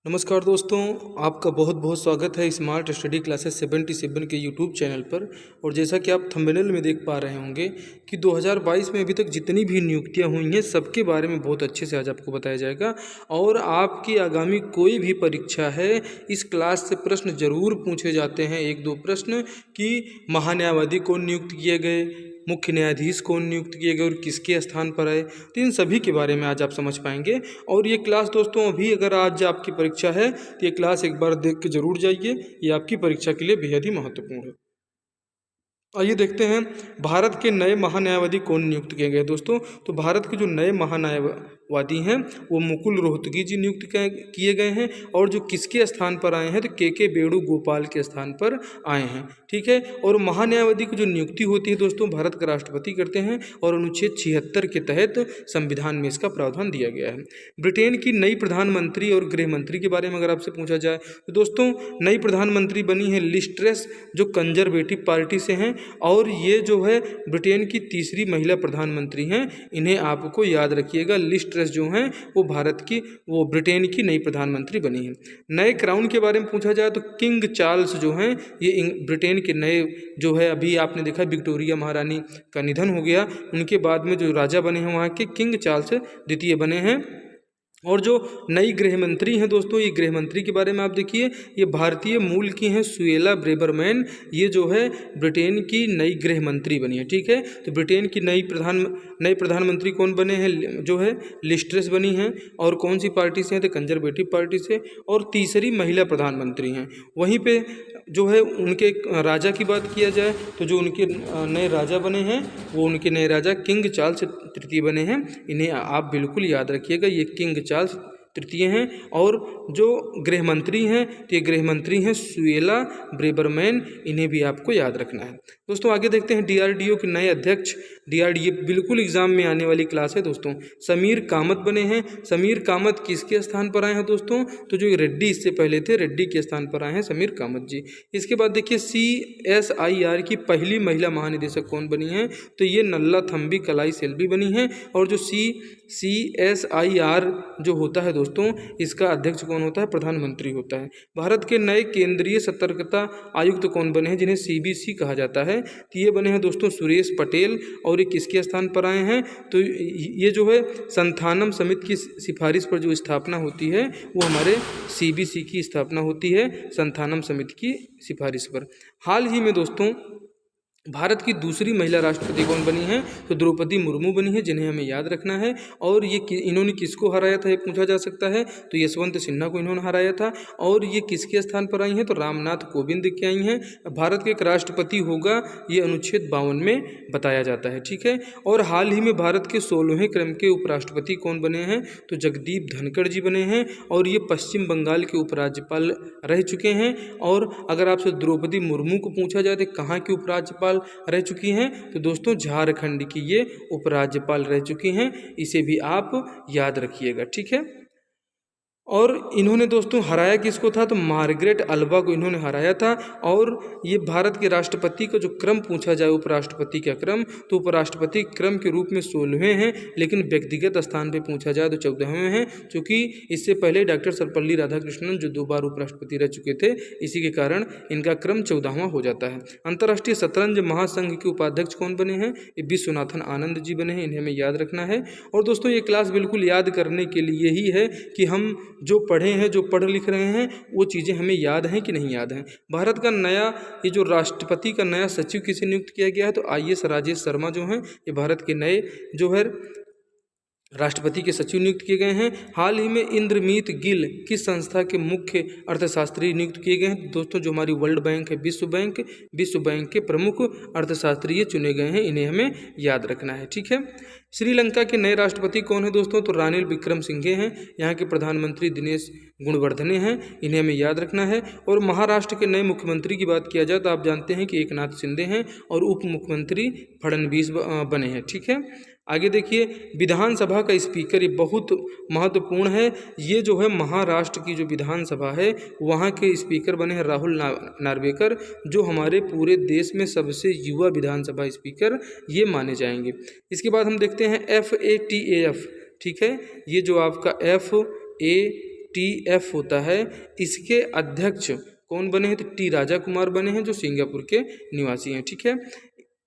नमस्कार दोस्तों, आपका बहुत बहुत स्वागत है स्मार्ट स्टडी क्लासेस 77 के यूट्यूब चैनल पर। और जैसा कि आप थंबनेल में देख पा रहे होंगे कि 2022 में अभी तक जितनी भी नियुक्तियां हुई हैं सबके बारे में बहुत अच्छे से आज आपको बताया जाएगा। और आपकी आगामी कोई भी परीक्षा है, इस क्लास से प्रश्न जरूर पूछे जाते हैं, एक दो प्रश्न कि महान्यायवादी कौन नियुक्त किए गए, मुख्य न्यायाधीश कौन नियुक्त किए गए और किसके स्थान पर आए। तो इन सभी के बारे में आज आप समझ पाएंगे। और ये क्लास दोस्तों, अभी अगर आज आपकी परीक्षा है तो ये क्लास एक बार देख के जरूर जाइए, ये आपकी परीक्षा के लिए बेहद ही महत्वपूर्ण है। आइए देखते हैं भारत के नए महान्यायवादी कौन नियुक्त किए गए दोस्तों। तो भारत के जो नए महान्यायवादी हैं वो मुकुल रोहतगी जी नियुक्त किए गए हैं। और जो किसके स्थान पर आए हैं तो के वेणुगोपाल के स्थान पर आए हैं। ठीक है। और महान्यायवादी की जो नियुक्ति होती है दोस्तों, भारत का राष्ट्रपति करते हैं और अनुच्छेद 76 के तहत संविधान में इसका प्रावधान दिया गया है। ब्रिटेन की नई प्रधानमंत्री और गृह मंत्री के बारे में अगर आपसे पूछा जाए तो दोस्तों, नई प्रधानमंत्री बनी है लिज ट्रस, जो कंजर्वेटिव पार्टी से हैं। और ये जो है ब्रिटेन की तीसरी महिला प्रधानमंत्री हैं। इन्हें आपको याद रखिएगा, लिज ट्रस जो हैं वो ब्रिटेन की नई प्रधानमंत्री बनी हैं। नए क्राउन के बारे में पूछा जाए तो किंग चार्ल्स जो हैं ये ब्रिटेन के नए जो है, अभी आपने देखा विक्टोरिया महारानी का निधन हो गया, उनके बाद में जो राजा बने हैं वहाँ के किंग चार्ल्स द्वितीय बने हैं। और जो नई गृह मंत्री हैं दोस्तों, ये गृह मंत्री के बारे में आप देखिए, ये भारतीय मूल की हैं सुएला ब्रेबरमैन। ये जो है ब्रिटेन की नई गृह मंत्री बनी है। ठीक है। तो ब्रिटेन की नई प्रधानमंत्री कौन बने हैं, जो है लिज ट्रस बनी हैं। और कौन सी पार्टी से हैं तो कंजर्वेटिव पार्टी से। और तीसरी महिला प्रधानमंत्री हैं। वहीं पे जो है उनके राजा की बात किया जाए तो जो उनके नए राजा बने हैं वो उनके नए राजा किंग चार्ल्स तृतीय बने हैं। इन्हें आप बिल्कुल याद रखिएगा, ये किंग चार्ल्स तृतीय हैं। और जो गृह मंत्री हैं तो ये गृह मंत्री हैं सुएला ब्रेबरमैन, इन्हें भी आपको याद रखना है। दोस्तों आगे देखते हैं डीआरडीओ के नए अध्यक्ष। डीआरडीओ बिल्कुल एग्जाम में आने वाली क्लास है दोस्तों। समीर कामत बने हैं। समीर कामत किसके स्थान पर आए हैं दोस्तों, तो जो रेड्डी इससे पहले थे, रेड्डी के स्थान पर आए हैं समीर कामत जी। इसके बाद देखिए CSIR की पहली महिला महानिदेशक कौन बनी है, तो ये नल्ला थम्बी कलाई सेल्वी बनी है। और जो CSIR जो होता है दोस्तों, इसका अध्यक्ष कौन होता है, प्रधानमंत्री होता है। भारत के नए केंद्रीय सतर्कता आयुक्त कौन बने हैं, जिन्हें CBC कहा जाता है, तो ये बने हैं दोस्तों सुरेश पटेल। और ये किसके स्थान पर आए हैं, तो ये जो है संथानम समिति की सिफारिश पर जो स्थापना होती है वो हमारे CBC की स्थापना होती है, संथानम समिति की सिफारिश पर। हाल ही में दोस्तों भारत की दूसरी महिला राष्ट्रपति कौन बनी है, तो द्रौपदी मुर्मू बनी है, जिन्हें हमें याद रखना है। और इन्होंने किसको हराया था ये पूछा जा सकता है, तो यशवंत सिन्हा को इन्होंने हराया था। और ये किसके स्थान पर आई हैं, तो रामनाथ कोविंद के आई हैं। भारत के एक राष्ट्रपति होगा, ये अनुच्छेद 52 में बताया जाता है। ठीक है। और हाल ही में भारत के 16वें क्रम के उपराष्ट्रपति कौन बने हैं, तो जगदीप धनखड़ जी बने हैं। और ये पश्चिम बंगाल के उपराज्यपाल रह चुके हैं। और अगर आपसे द्रौपदी मुर्मू को पूछा जाए तो कहाँ के उपराज्यपाल रह चुकी हैं, तो दोस्तों झारखंड की ये उपराज्यपाल रह चुकी हैं। इसे भी आप याद रखिएगा। ठीक है। और इन्होंने दोस्तों हराया किसको था, तो मार्गरेट अल्वा को इन्होंने हराया था। और ये भारत के राष्ट्रपति का जो क्रम पूछा जाए, उपराष्ट्रपति का क्रम, तो उपराष्ट्रपति क्रम के रूप में 16वें हैं, लेकिन व्यक्तिगत स्थान पे पूछा जाए तो 14वें हैं, क्योंकि इससे पहले डॉक्टर सर्वपल्ली राधाकृष्णन जो 2 बार उपराष्ट्रपति रह चुके थे, इसी के कारण इनका क्रम 14वां हो जाता है। अंतर्राष्ट्रीय शतरंज महासंघ के उपाध्यक्ष कौन बने हैं, ये विश्वनाथन आनंद जी बने हैं, इन्हें हमें याद रखना है। और दोस्तों ये क्लास बिल्कुल याद करने के लिए ही है कि हम जो पढ़े हैं, जो पढ़ लिख रहे हैं, वो चीज़ें हमें याद हैं कि नहीं याद हैं। भारत का नया ये जो राष्ट्रपति का नया सचिव किसे नियुक्त किया गया है, तो IAS राजेश शर्मा जो हैं ये भारत के नए जो है राष्ट्रपति के सचिव नियुक्त किए गए हैं। हाल ही में इंद्रमीत गिल किस संस्था के मुख्य अर्थशास्त्री नियुक्त किए गए हैं, दोस्तों जो हमारी वर्ल्ड बैंक है, विश्व बैंक के प्रमुख अर्थशास्त्री चुने गए हैं, इन्हें हमें याद रखना है। ठीक है। श्रीलंका के नए राष्ट्रपति कौन है दोस्तों, तो रानिल विक्रमसिंघे हैं। यहाँ के प्रधानमंत्री दिनेश गुणवर्धने हैं, इन्हें हमें याद रखना है। और महाराष्ट्र के नए मुख्यमंत्री की बात किया जाए तो आप जानते हैं कि एकनाथ शिंदे हैं और उप मुख्यमंत्री फडणवीस बने हैं। ठीक है। आगे देखिए विधानसभा का स्पीकर, ये बहुत महत्वपूर्ण है। ये जो है महाराष्ट्र की जो विधानसभा है वहाँ के स्पीकर बने हैं राहुल नार्वेकर, जो हमारे पूरे देश में सबसे युवा विधानसभा स्पीकर ये माने जाएंगे। इसके बाद हम देखते हैं FATAF। ठीक है। ये जो आपका FATAF TF होता है, इसके अध्यक्ष कौन बने हैं? तो टी राजा कुमार बने हैं, जो सिंगापुर के निवासी हैं। ठीक है,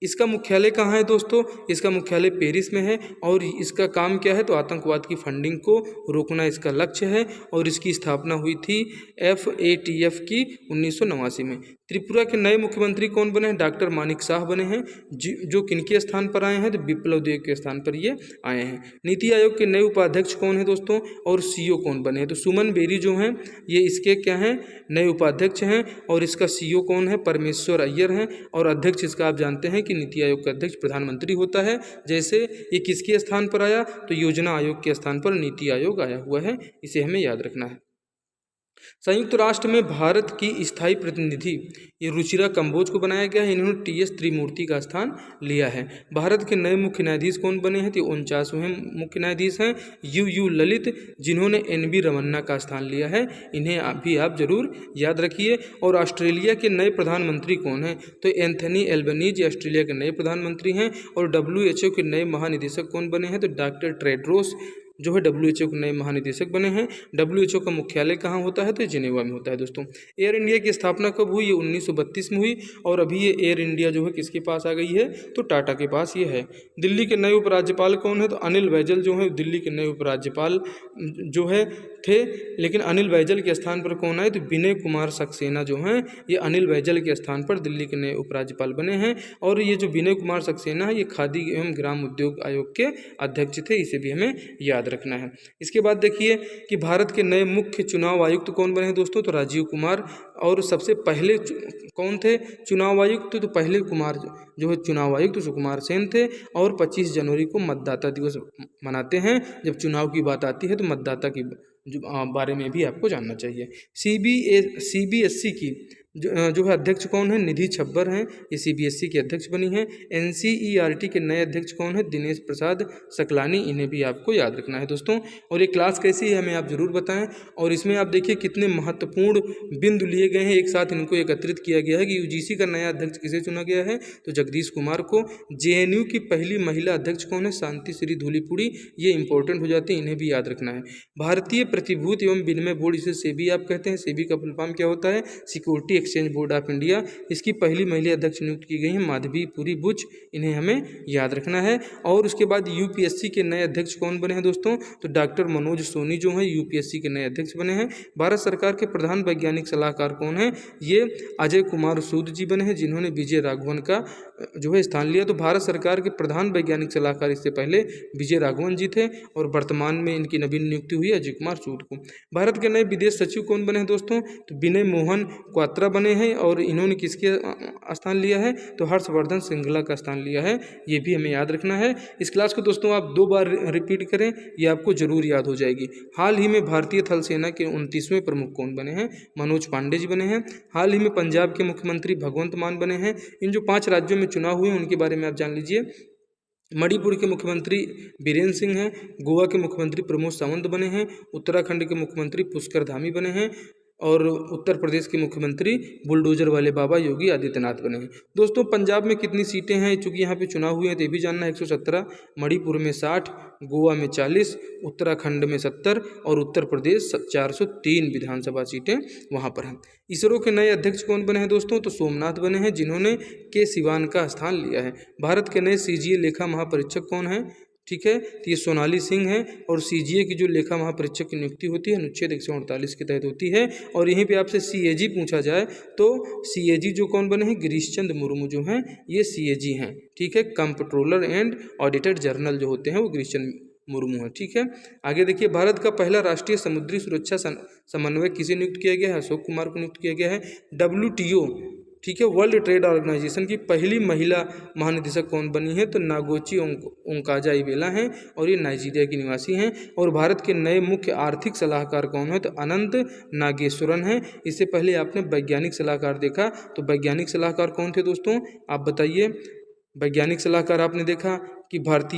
इसका मुख्यालय कहाँ है दोस्तों? इसका मुख्यालय पेरिस में है। और इसका काम क्या है? तो आतंकवाद की फंडिंग को रोकना इसका लक्ष्य है। और इसकी स्थापना हुई थी FATF की 1989 में। त्रिपुरा के नए मुख्यमंत्री कौन बने हैं? डॉक्टर मानिक शाह बने हैं, जो किनके स्थान पर आए हैं? तो बिप्लब देब के स्थान पर ये आए हैं। नीति आयोग के नए उपाध्यक्ष कौन है दोस्तों? और CEO कौन बने हैं? तो सुमन बेरी जो हैं ये इसके क्या हैं? नए उपाध्यक्ष हैं। और इसका CEO कौन है? परमेश्वर अय्यर हैं। और अध्यक्ष इसका आप जानते हैं कि नीति आयोग का अध्यक्ष प्रधानमंत्री होता है। जैसे ये किसके स्थान पर आया? तो योजना आयोग के स्थान पर नीति आयोग आया हुआ है, इसे हमें याद रखना है। संयुक्त राष्ट्र में भारत की स्थायी प्रतिनिधि ये रुचिरा कंबोज को बनाया गया है। इन्होंने TS त्रिमूर्ति का स्थान लिया है। भारत के नए मुख्य न्यायाधीश कौन बने हैं? तो 49वें मुख्य न्यायाधीश हैं UU ललित, जिन्होंने NB रमन्ना का स्थान लिया है। इन्हें भी आप जरूर याद रखिए। और ऑस्ट्रेलिया के नए प्रधानमंत्री कौन हैं? तो एंथनी एल्बनीज ऑस्ट्रेलिया के नए प्रधानमंत्री हैं। और WHO के नए महानिदेशक कौन बने हैं? तो डॉक्टर टेड्रोस जो है WHO के नए महानिदेशक बने हैं। WHO का मुख्यालय कहाँ होता है? तो जिनेवा में होता है दोस्तों। एयर इंडिया की स्थापना कब हुई? ये 1932 में हुई। और अभी ये एयर इंडिया जो है किसके पास आ गई है? तो टाटा के पास ये है। दिल्ली के नए उपराज्यपाल कौन है? तो अनिल बैजल जो है दिल्ली के नए उपराज्यपाल जो है थे। लेकिन अनिल बैजल के स्थान पर कौन आए? तो विनय कुमार सक्सेना जो हैं ये अनिल बैजल के स्थान पर दिल्ली के नए उपराज्यपाल बने हैं। और ये जो विनय कुमार सक्सेना है ये खादी एवं ग्राम उद्योग आयोग के अध्यक्ष थे, इसे भी हमें याद रखना है। इसके बाद देखिए कि भारत के नए मुख्य चुनाव आयुक्त कौन बने हैं दोस्तों? तो राजीव कुमार। और सबसे पहले कौन थे चुनाव आयुक्त? तो पहले कुमार जो है चुनाव आयुक्त सुकुमार सेन थे। और 25 जनवरी को मतदाता दिवस मनाते हैं। जब चुनाव की बात आती है तो मतदाता की बारे में भी आपको जानना चाहिए। CBSE की जो है अध्यक्ष कौन है? निधि छब्बर हैं, ये CBSE के अध्यक्ष बनी हैं। NCERT के नए अध्यक्ष कौन है? दिनेश प्रसाद सकलानी, इन्हें भी आपको याद रखना है दोस्तों। और ये क्लास कैसी है हमें आप जरूर बताएं। और इसमें आप देखिए कितने महत्वपूर्ण बिंदु लिए गए हैं, एक साथ इनको एकत्रित किया गया है कि UGC का नया अध्यक्ष किसे चुना गया है? तो जगदीश कुमार को। JNU की पहली महिला अध्यक्ष कौन है? शांति श्री धूलीपुड़ी, ये इंपॉर्टेंट हो जाते हैं, इन्हें भी याद रखना है। भारतीय प्रतिभूति एवं विनिमय बोर्ड, इसे सेबी आप कहते हैं। सेबी का फुल फॉर्म क्या होता है? Security exchange board of India. इसकी पहली महिला अध्यक्ष नियुक्त की गई हैं माधवी पुरी बुच, इन्हें हमें याद रखना है। और उसके बाद UPSC के नए अध्यक्ष कौन बने हैं दोस्तों? तो डॉक्टर मनोज सोनी जो हैं UPSC के नए अध्यक्ष बने हैं। भारत सरकार के प्रधान वैज्ञानिक सलाहकार कौन है? ये अजय कुमार सूद जी बने हैं, जिन्होंने विजय राघवन का जो है स्थान लिया। तो भारत सरकार के प्रधान वैज्ञानिक सलाहकार इससे पहले विजय राघवन जी थे। और वर्तमान में इनकी नवीन नियुक्ति हुई अजय कुमार सूद को। भारत के नए विदेश सचिव कौन बने हैं दोस्तों? तो विनय मोहन क्वात्रा बने हैं। और इन्होंने किसके स्थान लिया है? तो हर्षवर्धन श्रृंगला का स्थान लिया है, ये भी हमें याद रखना है। इस क्लास को दोस्तों आप 2 बार रिपीट करें, ये आपको जरूर याद हो जाएगी। हाल ही में भारतीय थल सेना के 29वें प्रमुख कौन बने हैं? मनोज पांडे जी बने हैं। हाल ही में पंजाब के मुख्यमंत्री भगवंत मान बने हैं। इन जो 5 राज्यों में चुनाव हुए उनके बारे में आप जान लीजिए। मणिपुर के मुख्यमंत्री बीरेन सिंह हैं। गोवा के मुख्यमंत्री प्रमोद सावंत बने हैं। उत्तराखंड के मुख्यमंत्री पुष्कर धामी बने हैं। और उत्तर प्रदेश के मुख्यमंत्री बुलडोजर वाले बाबा योगी आदित्यनाथ बने हैं। दोस्तों पंजाब में कितनी सीटें हैं, चूंकि यहाँ पे चुनाव हुए हैं तो ये भी जानना है। 117, मणिपुर में 60, गोवा में 40, उत्तराखंड में 70 और उत्तर प्रदेश 403 विधानसभा सीटें वहाँ पर हैं। इसरो के नए अध्यक्ष कौन बने हैं दोस्तों? तो सोमनाथ बने हैं, जिन्होंने के सिवान का स्थान लिया है। भारत के नए CGA लेखा महापरीक्षक कौन है? ठीक है, तो ये सोनाली सिंह है। और CGA की जो लेखा महापरीक्षक की नियुक्ति होती है अनुच्छेद 148 के तहत होती है। और यहीं पे आपसे CAG पूछा जाए तो CAG जो कौन बने हैं? गिरीश चंद्र मुर्मू जो हैं ये CAG हैं। ठीक है, कंप्ट्रोलर एंड ऑडिटर जनरल जो होते हैं वो गिरीश चंद्र मुर्मू है। ठीक है, आगे देखिए भारत का पहला राष्ट्रीय समुद्री सुरक्षा समन्वयक किसे नियुक्त किया गया है? अशोक कुमार को नियुक्त किया गया है। WTO ठीक है, वर्ल्ड ट्रेड ऑर्गेनाइजेशन की पहली महिला महानिदेशक कौन बनी है? तो नागोची ओंकाजा इबेला हैं और ये नाइजीरिया की निवासी हैं। और भारत के नए मुख्य आर्थिक सलाहकार कौन है? तो अनंत नागेश्वरन हैं। इससे पहले आपने वैज्ञानिक सलाहकार देखा, तो वैज्ञानिक सलाहकार कौन थे दोस्तों? आप बताइए। वैज्ञानिक सलाहकार आपने देखा कि भारत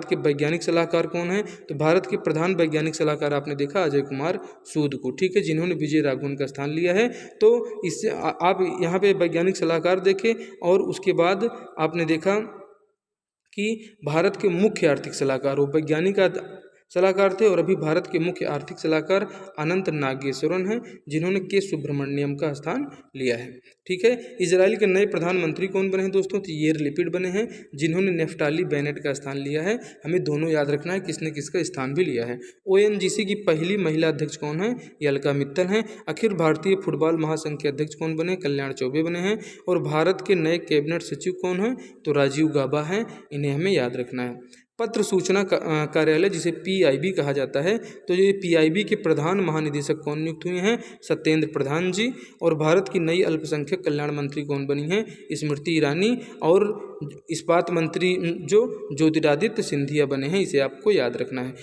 के वैज्ञानिक सलाहकार कौन है? तो भारत के प्रधान वैज्ञानिक सलाहकार आपने देखा अजय कुमार सूद को। ठीक है, जिन्होंने विजय राघवन का स्थान लिया है। तो इससे आप यहाँ पे वैज्ञानिक सलाहकार देखें। और उसके बाद आपने देखा कि भारत के मुख्य आर्थिक सलाहकार हो, वैज्ञानिक सलाहकार थे और अभी भारत के मुख्य आर्थिक सलाहकार अनंत नागेश्वरन हैं, जिन्होंने के सुब्रमण्यम का स्थान लिया है। ठीक है। इजराइल के नए प्रधानमंत्री कौन बने हैं दोस्तों? तो येर लिपिड बने हैं, जिन्होंने नेफ्टाली बेनेट का स्थान लिया है। हमें दोनों याद रखना है किसने किसका स्थान भी लिया है। ओएनजीसी की पहली महिला अध्यक्ष कौन है? ये अलका मित्तल हैं। अखिल भारतीय फुटबॉल महासंघ के अध्यक्ष कौन बने? कल्याण चौबे बने हैं। और भारत के नए कैबिनेट सचिव कौन हैं? तो राजीव गाबा हैं। इन्हें हमें याद रखना है। पत्र सूचना कार्यालय, जिसे पीआईबी कहा जाता है, तो ये पीआईबी के प्रधान महानिदेशक कौन नियुक्त हुए हैं? सत्येंद्र प्रधान जी। और भारत की नई अल्पसंख्यक कल्याण मंत्री कौन बनी है? स्मृति ईरानी। और इस्पात मंत्री जो ज्योतिरादित्य सिंधिया बने हैं, इसे आपको याद रखना है।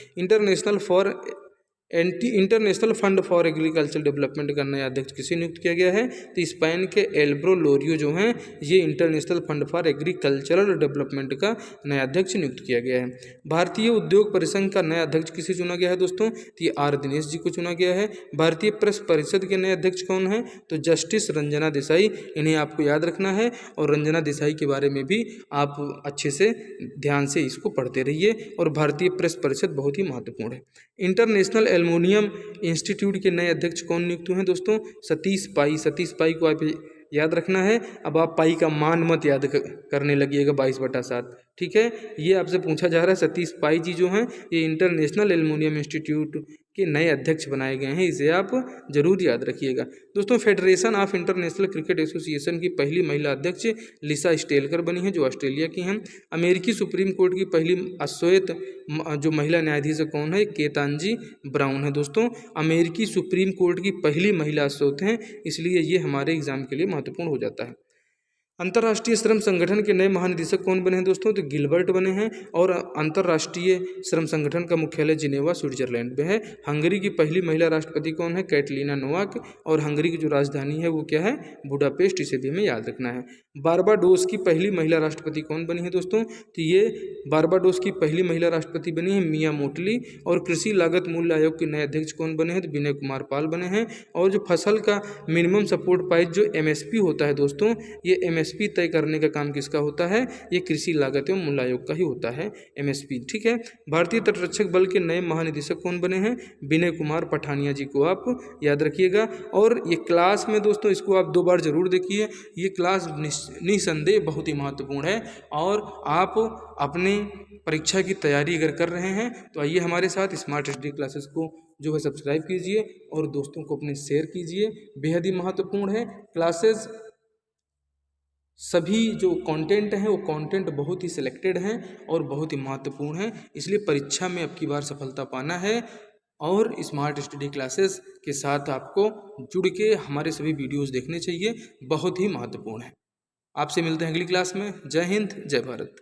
International fund for agriculture development का नया अध्यक्ष किसे नियुक्त किया गया है? तो स्पेन के एल्ब्रो लोरियो जो हैं, ये international fund for agricultural development का नया अध्यक्ष नियुक्त किया गया है। भारतीय उद्योग परिसंघ का नया अध्यक्ष किसे चुना गया है दोस्तों? तो ये आर दिनेश जी को चुना गया है। भारतीय प्रेस परिषद के नए अध्यक्ष कौन है? तो जस्टिस रंजना देसाई। इन्हें आपको याद रखना है और रंजना देसाई के बारे में भी आप अच्छे से ध्यान से इसको पढ़ते रहिए। और भारतीय प्रेस परिषद बहुत ही महत्वपूर्ण है। इंटरनेशनल एल्युमिनियम इंस्टीट्यूट के नए अध्यक्ष कौन नियुक्त हुए हैं दोस्तों? सतीश पाई। सतीश पाई को आप याद रखना है। अब आप पाई का मान मत याद करने लगिएगा 22/7। ठीक है, ये आपसे पूछा जा रहा है। सतीश पाई जी जो हैं, ये इंटरनेशनल एल्युमिनियम इंस्टीट्यूट के नए अध्यक्ष बनाए गए हैं, इसे आप जरूर याद रखिएगा। दोस्तों, federation of international cricket association की पहली महिला अध्यक्ष लिसा स्टेलकर बनी हैं, जो ऑस्ट्रेलिया की हैं। अमेरिकी सुप्रीम कोर्ट की पहली अश्वेत जो महिला न्यायाधीश कौन है? केतांजी ब्राउन है। दोस्तों, अमेरिकी सुप्रीम कोर्ट की पहली महिला अश्वेत हैं, इसलिए ये हमारे एग्जाम के लिए महत्वपूर्ण हो जाता है। अंतर्राष्ट्रीय श्रम संगठन के नए महानिदेशक कौन बने हैं दोस्तों? तो गिलबर्ट बने हैं। और अंतर्राष्ट्रीय श्रम संगठन का मुख्यालय जिनेवा स्विट्जरलैंड में है। हंगरी की पहली महिला राष्ट्रपति कौन है? Catalina Novak. और हंगरी की जो राजधानी है वो क्या है? बुडापेस्ट। इसे भी हमें याद रखना है। बारबाडोस की पहली महिला राष्ट्रपति कौन बनी है दोस्तों? तो ये बारबाडोस की पहली महिला राष्ट्रपति बनी है मिया मोटली। और कृषि लागत मूल्य आयोग के नए अध्यक्ष कौन बने हैं? तो विनय कुमार पाल बने हैं। और जो फसल का मिनिमम सपोर्ट प्राइस जो एमएसपी होता है दोस्तों, ये एमएसपी तय करने का काम किसका होता है? ये कृषि लागत एवं मूल्य आयोग का ही होता है, एमएसपी। ठीक है। भारतीय तटरक्षक बल के नए महानिदेशक कौन बने हैं? विनय कुमार पठानिया जी को आप याद रखिएगा। और ये क्लास में दोस्तों, इसको आप 2 बार जरूर देखिए। ये क्लास निसंदेह बहुत ही महत्वपूर्ण है। और आप अपने परीक्षा की तैयारी अगर कर रहे हैं तो आइए हमारे साथ स्मार्ट स्टडी क्लासेस को जो है सब्सक्राइब कीजिए और दोस्तों को अपने शेयर कीजिए। बेहद ही महत्वपूर्ण है क्लासेस। सभी जो कंटेंट हैं वो कंटेंट बहुत ही सिलेक्टेड हैं और बहुत ही महत्वपूर्ण हैं, इसलिए परीक्षा में अब की बार सफलता पाना है। और स्मार्ट स्टडी क्लासेस के साथ आपको जुड़ के हमारे सभी वीडियोस देखने चाहिए, बहुत ही महत्वपूर्ण है। आपसे मिलते हैं अगली क्लास में। जय हिंद, जय भारत।